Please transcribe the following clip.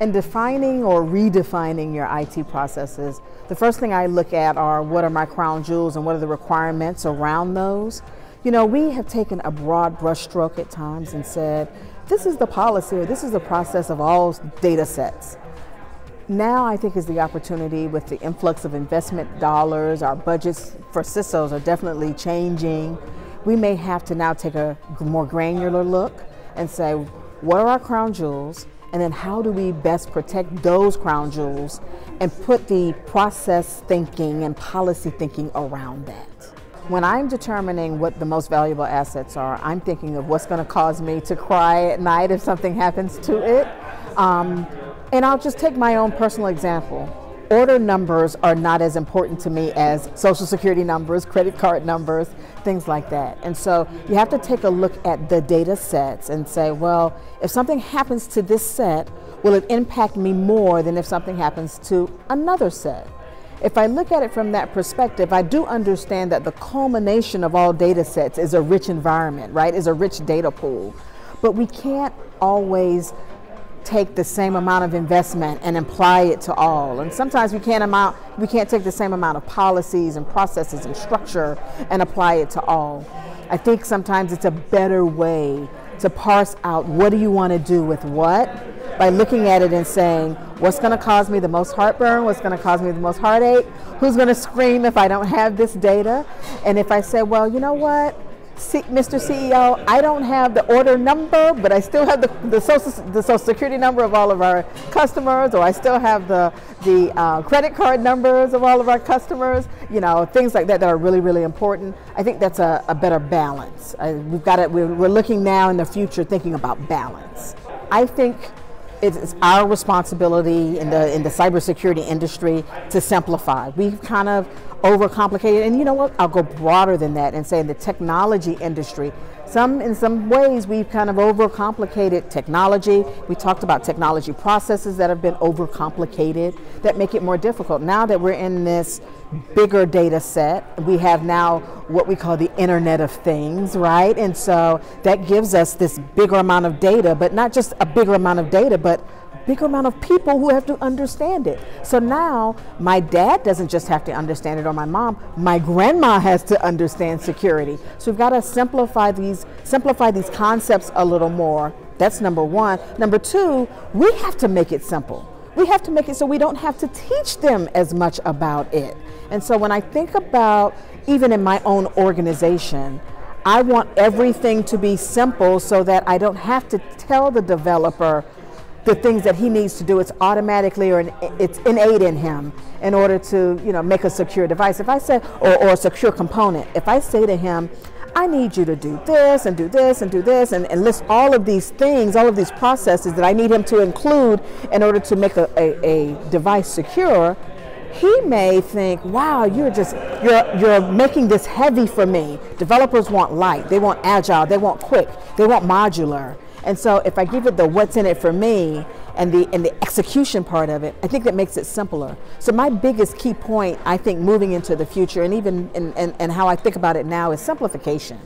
In defining or redefining your IT processes, the first thing I look at are what are my crown jewels and what are the requirements around those. You know, we have taken a broad brushstroke at times and said, this is the policy or this is the process of all data sets. Now I think is the opportunity with the influx of investment dollars, our budgets for CISOs are definitely changing. We may have to now take a more granular look and say, what are our crown jewels? And then how do we best protect those crown jewels and put the process thinking and policy thinking around that? When I'm determining what the most valuable assets are, I'm thinking of what's going to cause me to cry at night if something happens to it. And I'll just take my own personal example. Order numbers are not as important to me as social security numbers, credit card numbers, things like that. And so you have to take a look at the data sets and say, well, if something happens to this set, will it impact me more than if something happens to another set? If I look at it from that perspective, I do understand that the culmination of all data sets is a rich environment, right? Is a rich data pool. But we can't always take the same amount of investment and apply it to all. And sometimes we can't take the same amount of policies and processes and structure and apply it to all. I think sometimes it's a better way to parse out what do you want to do with what by looking at it and saying, what's going to cause me the most heartburn? What's going to cause me the most heartache? Who's going to scream if I don't have this data? And if I say, well, you know what? Mr. CEO, I don't have the order number, but I still have the social security number of all of our customers, or I still have the credit card numbers of all of our customers, you know, things like that that are really, really important. I think that's a better balance. We're looking now in the future thinking about balance. I think it's our responsibility in the cybersecurity industry to simplify. We've kind of overcomplicated, and you know what? I'll go broader than that and say in the technology industry, in some ways we've kind of overcomplicated technology. We talked about technology processes that have been overcomplicated that make it more difficult. Now that we're in this bigger data set, we have now what we call the Internet of Things, right? And so that gives us this bigger amount of data, but not just a bigger amount of data, but bigger amount of people who have to understand it. So now my dad doesn't just have to understand it, or my mom, my grandma has to understand security. So we've got to simplify these concepts a little more. That's number one. Number two, we have to make it simple. We have to make it so we don't have to teach them as much about it. And so when I think about, even in my own organization, I want everything to be simple so that I don't have to tell the developer the things that he needs to do. It's automatically, or it's innate in him in order to, you know, make a secure device. If I say, or a secure component, if I say to him, I need you to do this and do this and do this, and list all of these things, all of these processes that I need him to include in order to make a device secure, he may think, wow, you're making this heavy for me. Developers want light, they want agile, they want quick, they want modular. And so if I give it the what's in it for me and the execution part of it, I think that makes it simpler. So my biggest key point, I think, moving into the future, and even and how I think about it now, is simplification.